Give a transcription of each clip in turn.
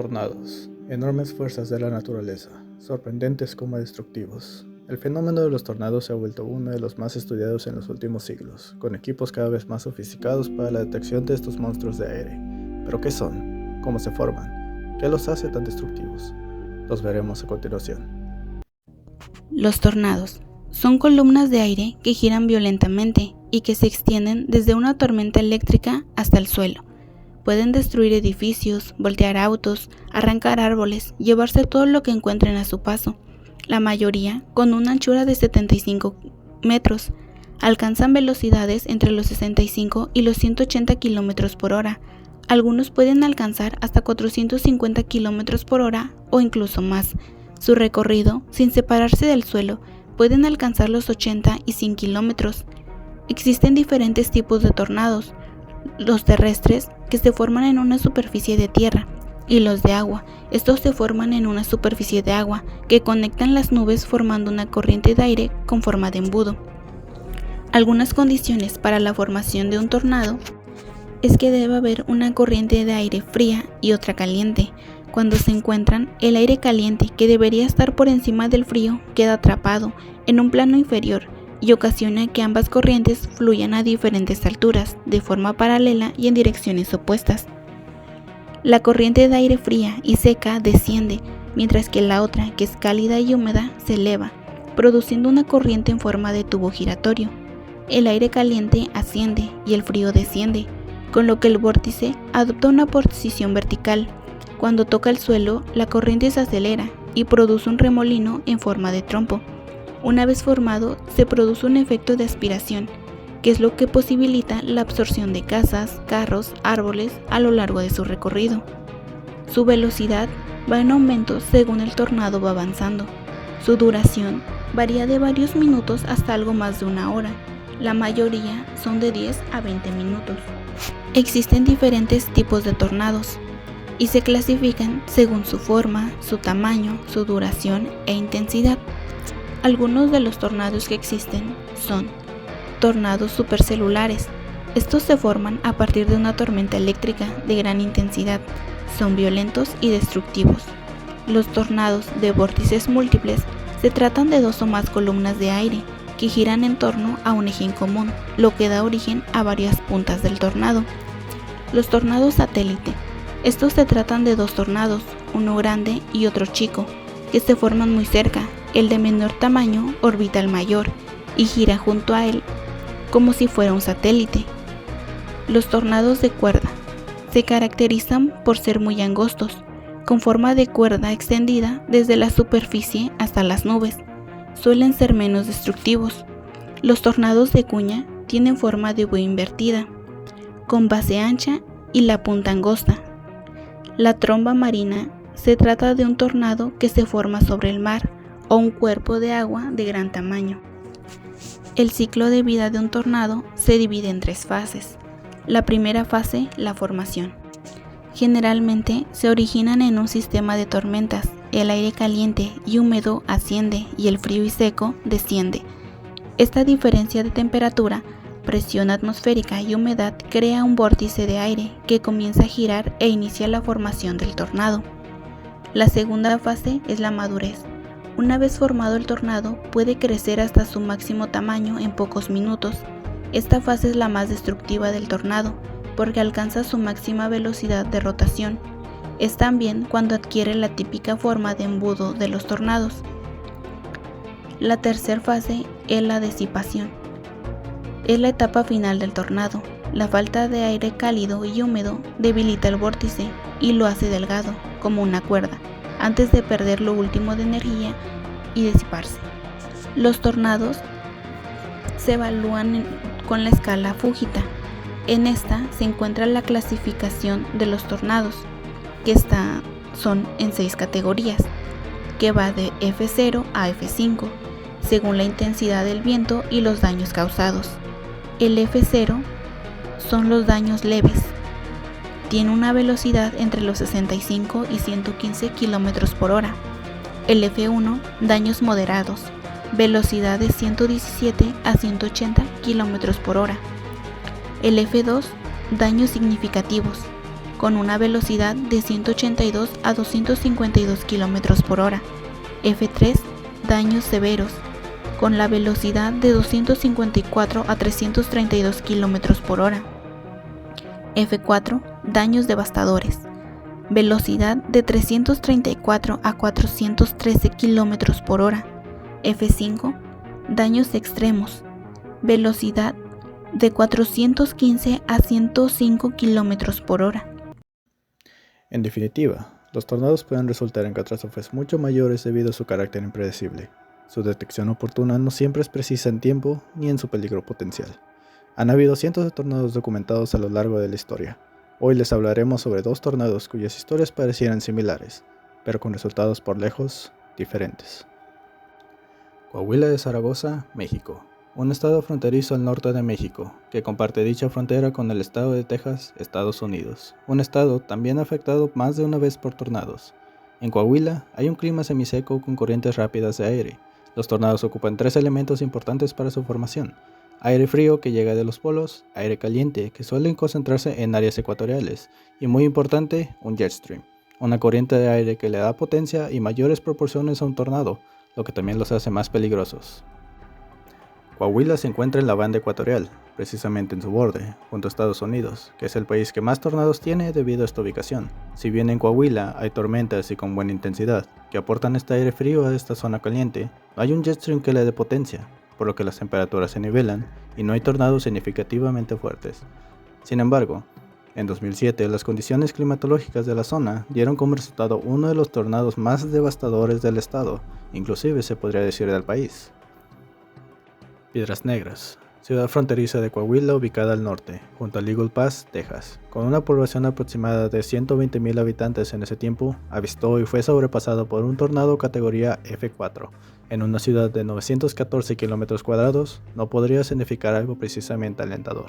Tornados, enormes fuerzas de la naturaleza, sorprendentes como destructivos. El fenómeno de los tornados se ha vuelto uno de los más estudiados en los últimos siglos, con equipos cada vez más sofisticados para la detección de estos monstruos de aire. ¿Pero qué son? ¿Cómo se forman? ¿Qué los hace tan destructivos? Los veremos a continuación. Los tornados son columnas de aire que giran violentamente y que se extienden desde una tormenta eléctrica hasta el suelo. Pueden destruir edificios, voltear autos, arrancar árboles, llevarse todo lo que encuentren a su paso. La mayoría con una anchura de 75 metros. Alcanzan velocidades entre los 65 y los 180 km por hora. Algunos pueden alcanzar hasta 450 km por hora o incluso más. Su recorrido, sin separarse del suelo, pueden alcanzar los 80 y 100 kilómetros. Existen diferentes tipos de tornados. Los terrestres, que se forman en una superficie de tierra, y los de agua. Estos se forman en una superficie de agua, que conectan las nubes formando una corriente de aire con forma de embudo. Algunas condiciones para la formación de un tornado es que debe haber una corriente de aire fría y otra caliente. Cuando se encuentran, el aire caliente, que debería estar por encima del frío, queda atrapado en un plano inferior y ocasiona que ambas corrientes fluyan a diferentes alturas, de forma paralela y en direcciones opuestas. La corriente de aire fría y seca desciende, mientras que la otra, que es cálida y húmeda, se eleva, produciendo una corriente en forma de tubo giratorio. El aire caliente asciende y el frío desciende, con lo que el vórtice adopta una posición vertical. Cuando toca el suelo, la corriente se acelera y produce un remolino en forma de trompo. Una vez formado, se produce un efecto de aspiración, que es lo que posibilita la absorción de casas, carros, árboles a lo largo de su recorrido. Su velocidad va en aumento según el tornado va avanzando. Su duración varía de varios minutos hasta algo más de una hora. La mayoría son de 10 a 20 minutos. Existen diferentes tipos de tornados y se clasifican según su forma, su tamaño, su duración e intensidad. Algunos de los tornados que existen son tornados supercelulares. Estos se forman a partir de una tormenta eléctrica de gran intensidad. Son violentos y destructivos. Los tornados de vórtices múltiples se tratan de dos o más columnas de aire que giran en torno a un eje en común, lo que da origen a varias puntas del tornado. Los tornados satélite. Estos se tratan de dos tornados, uno grande y otro chico, que se forman muy cerca. El de menor tamaño orbita al mayor y gira junto a él como si fuera un satélite. Los tornados de cuerda se caracterizan por ser muy angostos, con forma de cuerda extendida desde la superficie hasta las nubes. Suelen ser menos destructivos. Los tornados de cuña tienen forma de V invertida, con base ancha y la punta angosta. La tromba marina se trata de un tornado que se forma sobre el mar o un cuerpo de agua de gran tamaño. El ciclo de vida de un tornado se divide en tres fases. La primera fase, la formación. Generalmente se originan en un sistema de tormentas. El aire caliente y húmedo asciende y el frío y seco desciende. Esta diferencia de temperatura, presión atmosférica y humedad crea un vórtice de aire que comienza a girar e inicia la formación del tornado. La segunda fase es la madurez. Una vez formado el tornado, puede crecer hasta su máximo tamaño en pocos minutos. Esta fase es la más destructiva del tornado, porque alcanza su máxima velocidad de rotación. Es también cuando adquiere la típica forma de embudo de los tornados. La tercera fase es la disipación. Es la etapa final del tornado. La falta de aire cálido y húmedo debilita el vórtice y lo hace delgado, como una cuerda, antes de perder lo último de energía y disiparse. Los tornados se evalúan con la escala Fujita. En esta se encuentra la clasificación de los tornados, que son en 6 categorías, que va de F0 a F5, según la intensidad del viento y los daños causados. El F0 son los daños leves. Tiene una velocidad entre los 65 y 115 km por hora. El F1, daños moderados, velocidad de 117 a 180 km por hora. El F2, daños significativos, con una velocidad de 182 a 252 km por hora. F3, daños severos, con la velocidad de 254 a 332 km por hora. F4, daños devastadores, velocidad de 334 a 413 km por hora. F5, daños extremos, velocidad de 415 a 105 km por hora. En definitiva, los tornados pueden resultar en catástrofes mucho mayores debido a su carácter impredecible. Su detección oportuna no siempre es precisa en tiempo ni en su peligro potencial. Han habido cientos de tornados documentados a lo largo de la historia. Hoy les hablaremos sobre 2 tornados cuyas historias parecieran similares, pero con resultados por lejos diferentes. Coahuila de Zaragoza, México. Un estado fronterizo al norte de México, que comparte dicha frontera con el estado de Texas, Estados Unidos. Un estado también afectado más de una vez por tornados. En Coahuila hay un clima semiseco con corrientes rápidas de aire. Los tornados ocupan 3 elementos importantes para su formación: aire frío que llega de los polos, aire caliente que suelen concentrarse en áreas ecuatoriales y, muy importante, un jet stream, una corriente de aire que le da potencia y mayores proporciones a un tornado, lo que también los hace más peligrosos. Coahuila se encuentra en la banda ecuatorial, precisamente en su borde, junto a Estados Unidos, que es el país que más tornados tiene debido a esta ubicación. Si bien en Coahuila hay tormentas y con buena intensidad, que aportan este aire frío a esta zona caliente, no hay un jet stream que le dé potencia, por lo que las temperaturas se nivelan y no hay tornados significativamente fuertes. Sin embargo, en 2007 las condiciones climatológicas de la zona dieron como resultado uno de los tornados más devastadores del estado, inclusive se podría decir del país. Piedras Negras, ciudad fronteriza de Coahuila ubicada al norte, junto a Eagle Pass, Texas. Con una población aproximada de 120,000 habitantes en ese tiempo, avistó y fue sobrepasado por un tornado categoría F4. En una ciudad de 914 km², no podría significar algo precisamente alentador.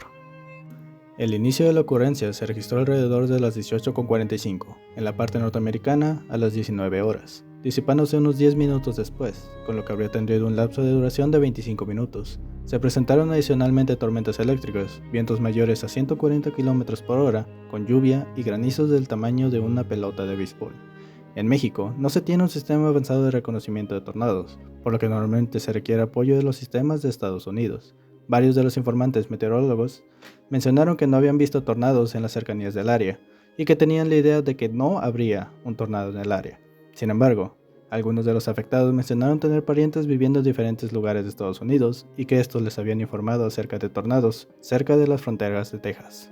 El inicio de la ocurrencia se registró alrededor de las 18:45, en la parte norteamericana a las 19 horas, disipándose unos 10 minutos después, con lo que habría tenido un lapso de duración de 25 minutos. Se presentaron adicionalmente tormentas eléctricas, vientos mayores a 140 km/h, con lluvia y granizos del tamaño de una pelota de béisbol. En México no se tiene un sistema avanzado de reconocimiento de tornados, por lo que normalmente se requiere apoyo de los sistemas de Estados Unidos. Varios de los informantes meteorólogos mencionaron que no habían visto tornados en las cercanías del área y que tenían la idea de que no habría un tornado en el área. Sin embargo, algunos de los afectados mencionaron tener parientes viviendo en diferentes lugares de Estados Unidos y que estos les habían informado acerca de tornados cerca de las fronteras de Texas.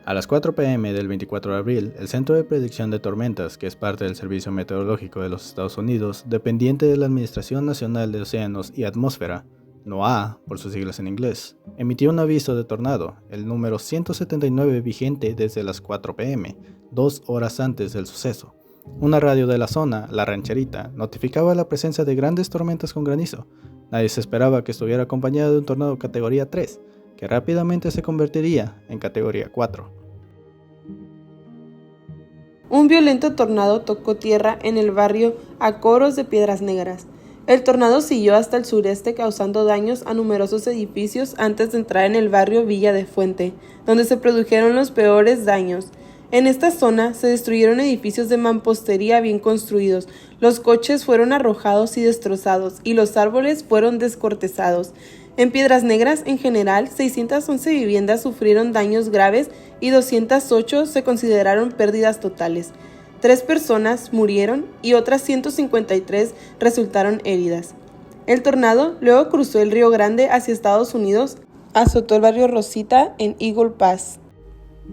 A las 4 p.m. del 24 de abril, el Centro de Predicción de Tormentas, que es parte del Servicio Meteorológico de los Estados Unidos, dependiente de la Administración Nacional de Océanos y Atmósfera, NOAA por sus siglas en inglés, emitió un aviso de tornado, el número 179 vigente desde las 4 p.m., 2 horas antes del suceso. Una radio de la zona, La Rancherita, notificaba la presencia de grandes tormentas con granizo. Nadie se esperaba que estuviera acompañado de un tornado categoría 3, que rápidamente se convertiría en categoría 4. Un violento tornado tocó tierra en el barrio Acoros de Piedras Negras. El tornado siguió hasta el sureste causando daños a numerosos edificios antes de entrar en el barrio Villa de Fuente, donde se produjeron los peores daños. En esta zona se destruyeron edificios de mampostería bien construidos, los coches fueron arrojados y destrozados y los árboles fueron descortezados. En Piedras Negras, en general, 611 viviendas sufrieron daños graves y 208 se consideraron pérdidas totales. 3 personas murieron y otras 153 resultaron heridas. El tornado luego cruzó el Río Grande hacia Estados Unidos, azotó el barrio Rosita en Eagle Pass.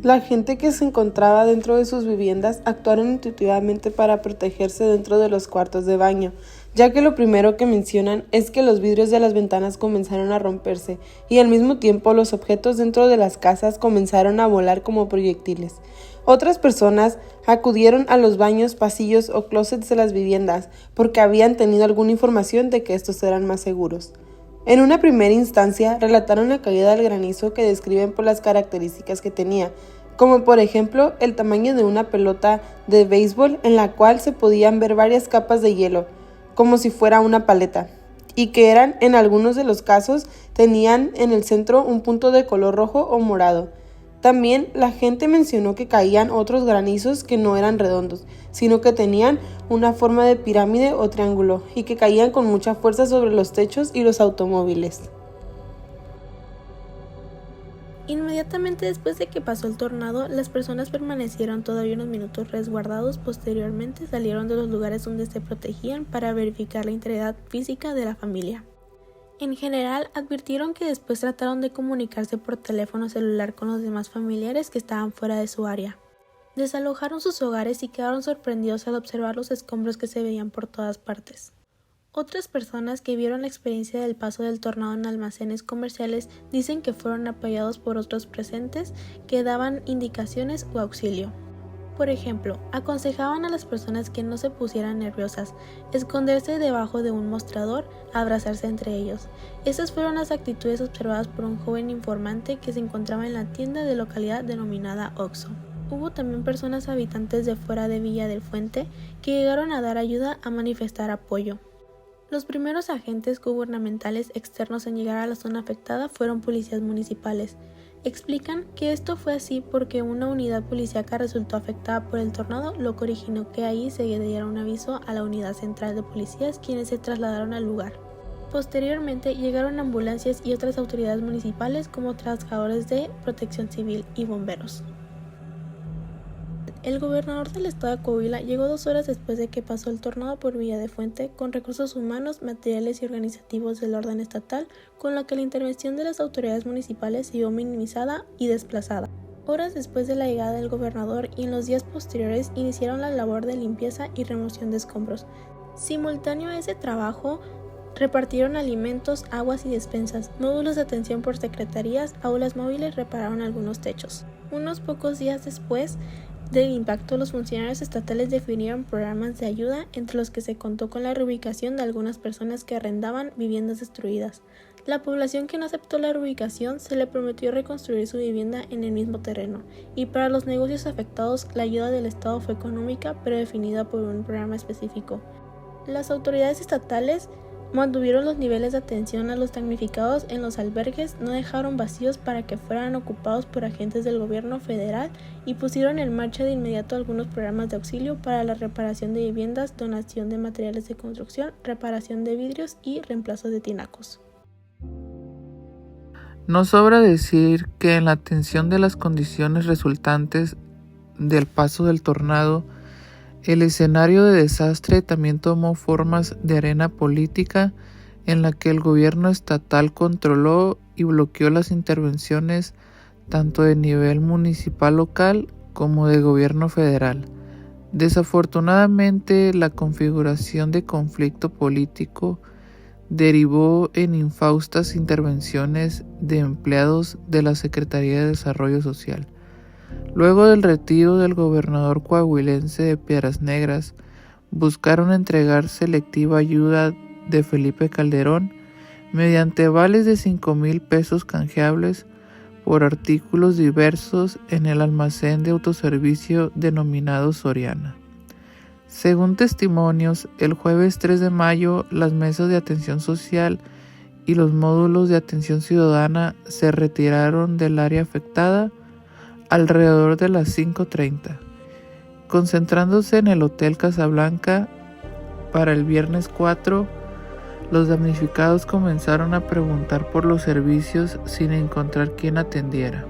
La gente que se encontraba dentro de sus viviendas actuaron intuitivamente para protegerse dentro de los cuartos de baño, ya que lo primero que mencionan es que los vidrios de las ventanas comenzaron a romperse y al mismo tiempo los objetos dentro de las casas comenzaron a volar como proyectiles. Otras personas acudieron a los baños, pasillos o closets de las viviendas porque habían tenido alguna información de que estos eran más seguros. En una primera instancia relataron la caída del granizo que describen por las características que tenía, como por ejemplo el tamaño de una pelota de béisbol en la cual se podían ver varias capas de hielo, como si fuera una paleta, y que eran, en algunos de los casos, tenían en el centro un punto de color rojo o morado. También la gente mencionó que caían otros granizos que no eran redondos, sino que tenían una forma de pirámide o triángulo y que caían con mucha fuerza sobre los techos y los automóviles. Inmediatamente después de que pasó el tornado, las personas permanecieron todavía unos minutos resguardados. Posteriormente salieron de los lugares donde se protegían para verificar la integridad física de la familia. En general, advirtieron que después trataron de comunicarse por teléfono celular con los demás familiares que estaban fuera de su área. Desalojaron sus hogares y quedaron sorprendidos al observar los escombros que se veían por todas partes. Otras personas que vieron la experiencia del paso del tornado en almacenes comerciales dicen que fueron apoyados por otros presentes que daban indicaciones o auxilio. Por ejemplo, aconsejaban a las personas que no se pusieran nerviosas, esconderse debajo de un mostrador, abrazarse entre ellos. Esas fueron las actitudes observadas por un joven informante que se encontraba en la tienda de localidad denominada Oxxo. Hubo también personas habitantes de fuera de Villa del Fuente que llegaron a dar ayuda a manifestar apoyo. Los primeros agentes gubernamentales externos en llegar a la zona afectada fueron policías municipales. Explican que esto fue así porque una unidad policíaca resultó afectada por el tornado, lo que originó que ahí se diera un aviso a la unidad central de policías, quienes se trasladaron al lugar. Posteriormente llegaron ambulancias y otras autoridades municipales como trabajadores de protección civil y bomberos. El gobernador del estado de Coahuila llegó 2 horas después de que pasó el tornado por Villa de Fuente con recursos humanos, materiales y organizativos del orden estatal, con lo que la intervención de las autoridades municipales se vio minimizada y desplazada. Horas después de la llegada del gobernador y en los días posteriores iniciaron la labor de limpieza y remoción de escombros. Simultáneo a ese trabajo, repartieron alimentos, aguas y despensas, módulos de atención por secretarías, aulas móviles, repararon algunos techos. Unos pocos días después del impacto, los funcionarios estatales definieron programas de ayuda, entre los que se contó con la reubicación de algunas personas que arrendaban viviendas destruidas. La población que no aceptó la reubicación se le prometió reconstruir su vivienda en el mismo terreno, y para los negocios afectados la ayuda del Estado fue económica, pero definida por un programa específico. Las autoridades estatales mantuvieron los niveles de atención a los damnificados en los albergues, no dejaron vacíos para que fueran ocupados por agentes del gobierno federal y pusieron en marcha de inmediato algunos programas de auxilio para la reparación de viviendas, donación de materiales de construcción, reparación de vidrios y reemplazo de tinacos. No sobra decir que en la atención de las condiciones resultantes del paso del tornado, el escenario de desastre también tomó formas de arena política en la que el gobierno estatal controló y bloqueó las intervenciones tanto de nivel municipal local como de gobierno federal. Desafortunadamente, la configuración de conflicto político derivó en infaustas intervenciones de empleados de la Secretaría de Desarrollo Social. Luego del retiro del gobernador coahuilense de Piedras Negras, buscaron entregar selectiva ayuda de Felipe Calderón mediante vales de 5,000 pesos canjeables por artículos diversos en el almacén de autoservicio denominado Soriana. Según testimonios, el jueves 3 de mayo, las mesas de atención social y los módulos de atención ciudadana se retiraron del área afectada alrededor de las 5:30, concentrándose en el Hotel Casablanca. Para el viernes 4, los damnificados comenzaron a preguntar por los servicios sin encontrar quien atendiera.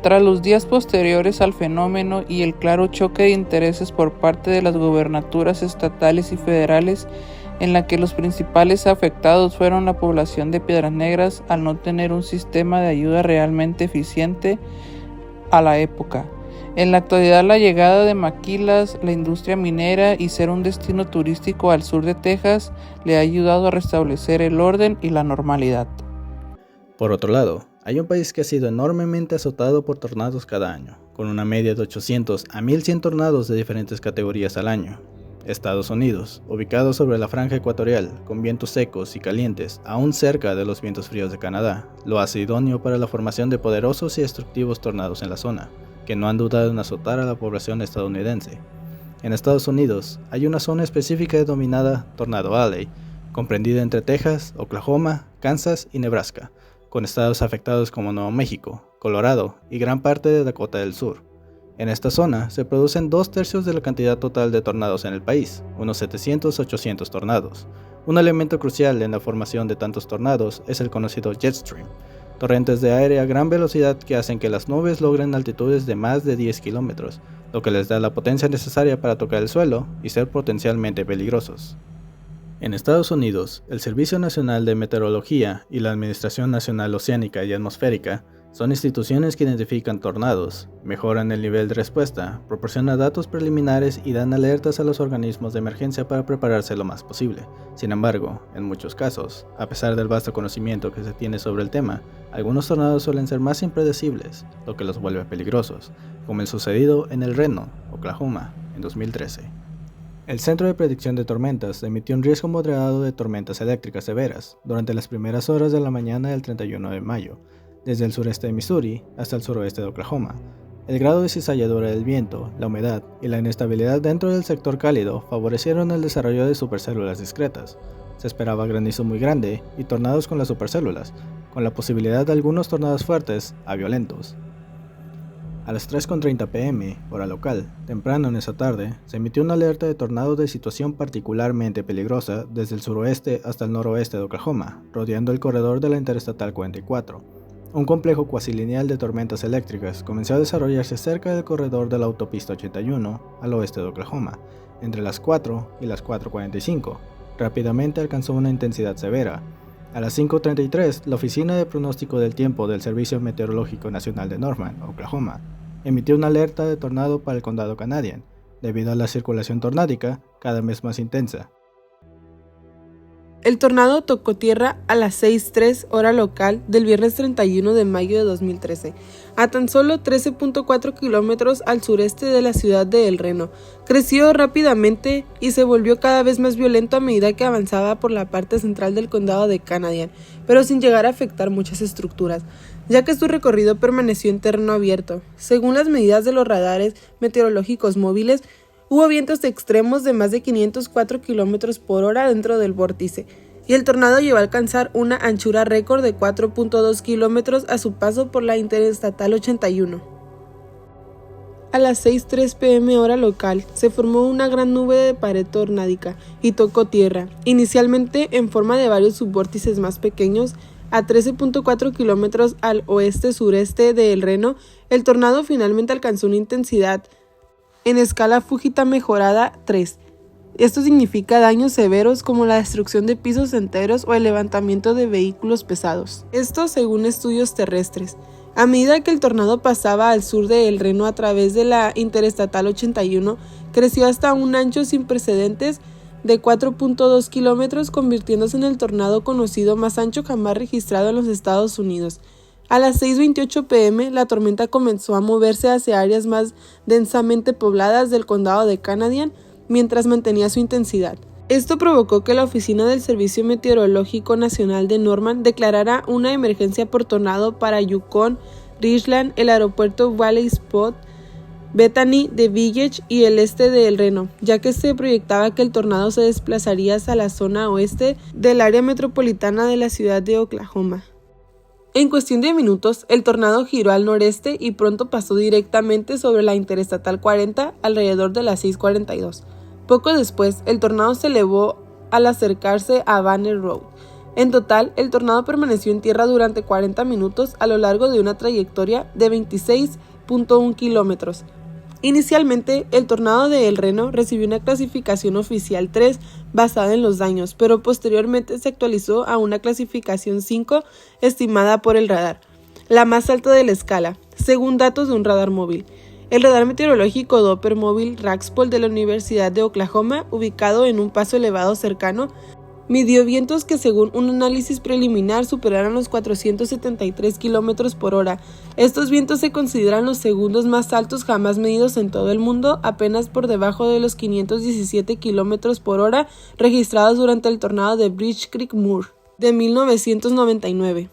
Tras los días posteriores al fenómeno y el claro choque de intereses por parte de las gubernaturas estatales y federales, en la que los principales afectados fueron la población de Piedras Negras al no tener un sistema de ayuda realmente eficiente a la época. En la actualidad, la llegada de maquilas, la industria minera y ser un destino turístico al sur de Texas le ha ayudado a restablecer el orden y la normalidad. Por otro lado, hay un país que ha sido enormemente azotado por tornados cada año, con una media de 800 a 1100 tornados de diferentes categorías al año. Estados Unidos, ubicado sobre la franja ecuatorial, con vientos secos y calientes, aún cerca de los vientos fríos de Canadá, lo hace idóneo para la formación de poderosos y destructivos tornados en la zona, que no han dudado en azotar a la población estadounidense. En Estados Unidos, hay una zona específica denominada Tornado Alley, comprendida entre Texas, Oklahoma, Kansas y Nebraska, con estados afectados como Nuevo México, Colorado y gran parte de Dakota del Sur. En esta zona se producen 2/3 de la cantidad total de tornados en el país, unos 700-800 tornados. Un elemento crucial en la formación de tantos tornados es el conocido jet stream, torrentes de aire a gran velocidad que hacen que las nubes logren altitudes de más de 10 kilómetros, lo que les da la potencia necesaria para tocar el suelo y ser potencialmente peligrosos. En Estados Unidos, el Servicio Nacional de Meteorología y la Administración Nacional Oceánica y Atmosférica son instituciones que identifican tornados, mejoran el nivel de respuesta, proporcionan datos preliminares y dan alertas a los organismos de emergencia para prepararse lo más posible. Sin embargo, en muchos casos, a pesar del vasto conocimiento que se tiene sobre el tema, algunos tornados suelen ser más impredecibles, lo que los vuelve peligrosos, como el sucedido en El Reno, Oklahoma, en 2013. El Centro de Predicción de Tormentas emitió un riesgo moderado de tormentas eléctricas severas durante las primeras horas de la mañana del 31 de mayo, desde el sureste de Missouri hasta el suroeste de Oklahoma. El grado de cizalladura del viento, la humedad y la inestabilidad dentro del sector cálido favorecieron el desarrollo de supercélulas discretas. Se esperaba granizo muy grande y tornados con las supercélulas, con la posibilidad de algunos tornados fuertes a violentos. A las 3:30 p.m., hora local, temprano en esa tarde, se emitió una alerta de tornado de situación particularmente peligrosa desde el suroeste hasta el noroeste de Oklahoma, rodeando el corredor de la Interestatal 44. Un complejo cuasilineal de tormentas eléctricas comenzó a desarrollarse cerca del corredor de la autopista 81 al oeste de Oklahoma, entre las 4 y las 4:45. Rápidamente alcanzó una intensidad severa. A las 5:33, la Oficina de Pronóstico del Tiempo del Servicio Meteorológico Nacional de Norman, Oklahoma, emitió una alerta de tornado para el condado Canadian, debido a la circulación tornádica cada vez más intensa. El tornado tocó tierra a las 6:03 hora local del viernes 31 de mayo de 2013, a tan solo 13.4 kilómetros al sureste de la ciudad de El Reno. Creció rápidamente y se volvió cada vez más violento a medida que avanzaba por la parte central del condado de Canadian, pero sin llegar a afectar muchas estructuras, ya que su recorrido permaneció en terreno abierto. Según las medidas de los radares meteorológicos móviles, hubo vientos extremos de más de 504 km por hora dentro del vórtice, y el tornado llegó a alcanzar una anchura récord de 4.2 kilómetros a su paso por la Interestatal 81. A las 6:03 p.m. hora local, se formó una gran nube de pared tornádica y tocó tierra, inicialmente en forma de varios subvórtices más pequeños. A 13.4 kilómetros al oeste-sureste de El Reno, el tornado finalmente alcanzó una intensidad en escala Fujita mejorada 3. Esto significa daños severos como la destrucción de pisos enteros o el levantamiento de vehículos pesados. Esto según estudios terrestres. A medida que el tornado pasaba al sur de El Reno a través de la Interestatal 81, creció hasta un ancho sin precedentes de 4.2 kilómetros, convirtiéndose en el tornado conocido más ancho jamás registrado en los Estados Unidos. A las 6:28 p.m., la tormenta comenzó a moverse hacia áreas más densamente pobladas del condado de Canadian mientras mantenía su intensidad. Esto provocó que la Oficina del Servicio Meteorológico Nacional de Norman declarara una emergencia por tornado para Yukon, Richland, el aeropuerto Valley Spot, Bethany, The Village y el este de El Reno, ya que se proyectaba que el tornado se desplazaría hacia la zona oeste del área metropolitana de la ciudad de Oklahoma. En cuestión de minutos, el tornado giró al noreste y pronto pasó directamente sobre la Interestatal 40 alrededor de las 6:42. Poco después, el tornado se elevó al acercarse a Banner Road. En total, el tornado permaneció en tierra durante 40 minutos a lo largo de una trayectoria de 26.1 kilómetros. Inicialmente, el tornado de El Reno recibió una clasificación oficial 3 basada en los daños, pero posteriormente se actualizó a una clasificación 5 estimada por el radar, la más alta de la escala, según datos de un radar móvil. El radar meteorológico Doppler móvil Raxpol de la Universidad de Oklahoma, ubicado en un paso elevado cercano, midió vientos que según un análisis preliminar superaron los 473 km por hora. Estos vientos se consideran los segundos más altos jamás medidos en todo el mundo, apenas por debajo de los 517 km por hora registrados durante el tornado de Bridge Creek Moor de 1999.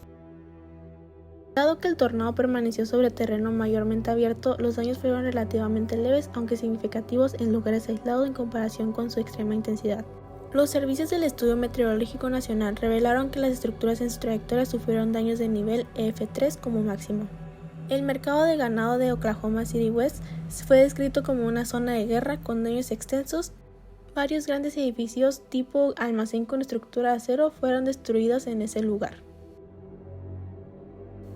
Dado que el tornado permaneció sobre terreno mayormente abierto, los daños fueron relativamente leves, aunque significativos en lugares aislados en comparación con su extrema intensidad. Los servicios del Estudio Meteorológico Nacional revelaron que las estructuras en su trayectoria sufrieron daños de nivel EF3 como máximo. El mercado de ganado de Oklahoma City West fue descrito como una zona de guerra con daños extensos. Varios grandes edificios tipo almacén con estructura de acero fueron destruidos en ese lugar.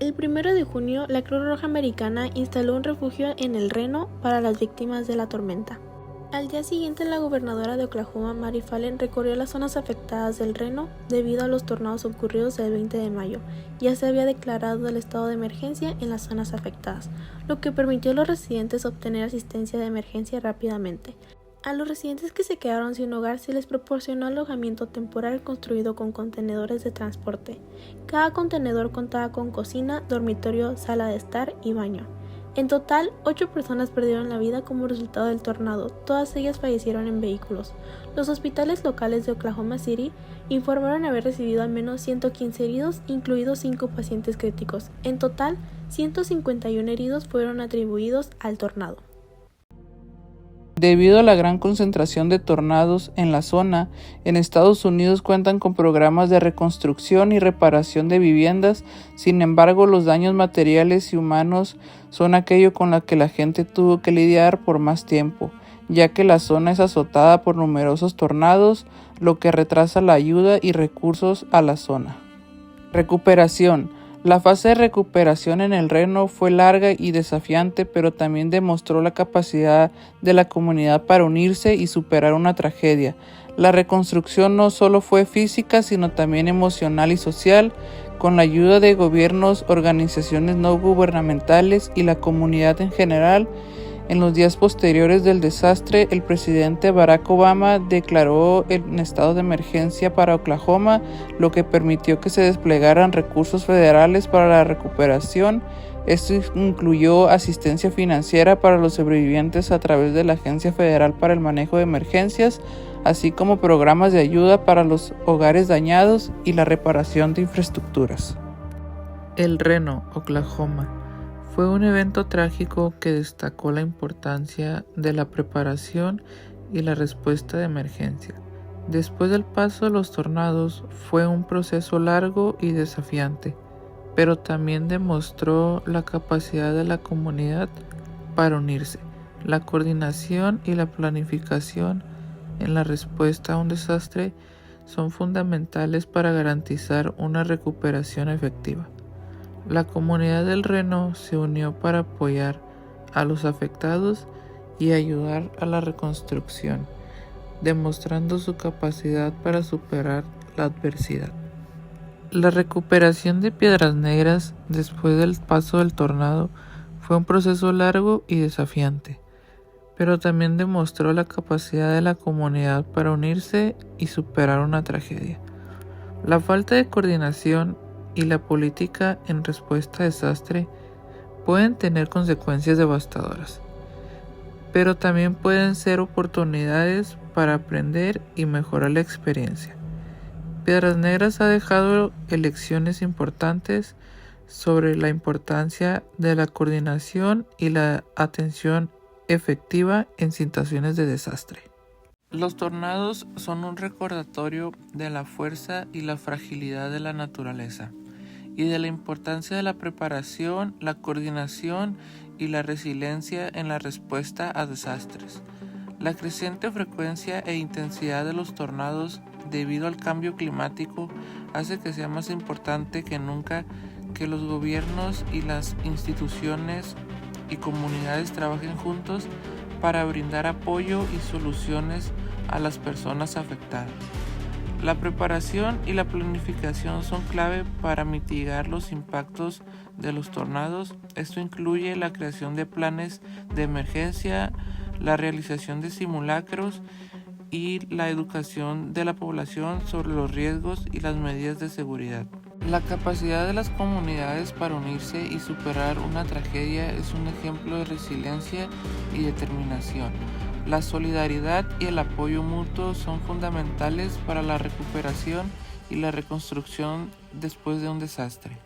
El 1 de junio, la Cruz Roja Americana instaló un refugio en El Reno para las víctimas de la tormenta. Al día siguiente, la gobernadora de Oklahoma, Mary Fallin, recorrió las zonas afectadas del Reno debido a los tornados ocurridos el 20 de mayo. Ya se había declarado el estado de emergencia en las zonas afectadas, lo que permitió a los residentes obtener asistencia de emergencia rápidamente. A los residentes que se quedaron sin hogar se les proporcionó alojamiento temporal construido con contenedores de transporte. Cada contenedor contaba con cocina, dormitorio, sala de estar y baño. En total, 8 personas perdieron la vida como resultado del tornado, todas ellas fallecieron en vehículos. Los hospitales locales de Oklahoma City informaron haber recibido al menos 115 heridos, incluidos 5 pacientes críticos. En total, 151 heridos fueron atribuidos al tornado. Debido a la gran concentración de tornados en la zona, en Estados Unidos cuentan con programas de reconstrucción y reparación de viviendas. Sin embargo, los daños materiales y humanos son aquello con lo que la gente tuvo que lidiar por más tiempo, ya que la zona es azotada por numerosos tornados, lo que retrasa la ayuda y recursos a la zona. Recuperación. La fase de recuperación en El Reno fue larga y desafiante, pero también demostró la capacidad de la comunidad para unirse y superar una tragedia. La reconstrucción no solo fue física, sino también emocional y social, con la ayuda de gobiernos, organizaciones no gubernamentales y la comunidad en general. En los días posteriores del desastre, el presidente Barack Obama declaró un estado de emergencia para Oklahoma, lo que permitió que se desplegaran recursos federales para la recuperación. Esto incluyó asistencia financiera para los sobrevivientes a través de la Agencia Federal para el Manejo de Emergencias, así como programas de ayuda para los hogares dañados y la reparación de infraestructuras. El Reno, Oklahoma. Fue un evento trágico que destacó la importancia de la preparación y la respuesta de emergencia. Después del paso de los tornados, fue un proceso largo y desafiante, pero también demostró la capacidad de la comunidad para unirse. La coordinación y la planificación en la respuesta a un desastre son fundamentales para garantizar una recuperación efectiva. La comunidad del Reno se unió para apoyar a los afectados y ayudar a la reconstrucción, demostrando su capacidad para superar la adversidad. La recuperación de Piedras Negras después del paso del tornado fue un proceso largo y desafiante, pero también demostró la capacidad de la comunidad para unirse y superar una tragedia. La falta de coordinación y la política en respuesta a desastre pueden tener consecuencias devastadoras, pero también pueden ser oportunidades para aprender y mejorar la experiencia. Piedras Negras ha dejado lecciones importantes sobre la importancia de la coordinación y la atención efectiva en situaciones de desastre. Los tornados son un recordatorio de la fuerza y la fragilidad de la naturaleza y de la importancia de la preparación, la coordinación y la resiliencia en la respuesta a desastres. La creciente frecuencia e intensidad de los tornados debido al cambio climático hace que sea más importante que nunca que los gobiernos y las instituciones y comunidades trabajen juntos para brindar apoyo y soluciones a las personas afectadas. La preparación y la planificación son clave para mitigar los impactos de los tornados. Esto incluye la creación de planes de emergencia, la realización de simulacros y la educación de la población sobre los riesgos y las medidas de seguridad. La capacidad de las comunidades para unirse y superar una tragedia es un ejemplo de resiliencia y determinación. La solidaridad y el apoyo mutuo son fundamentales para la recuperación y la reconstrucción después de un desastre.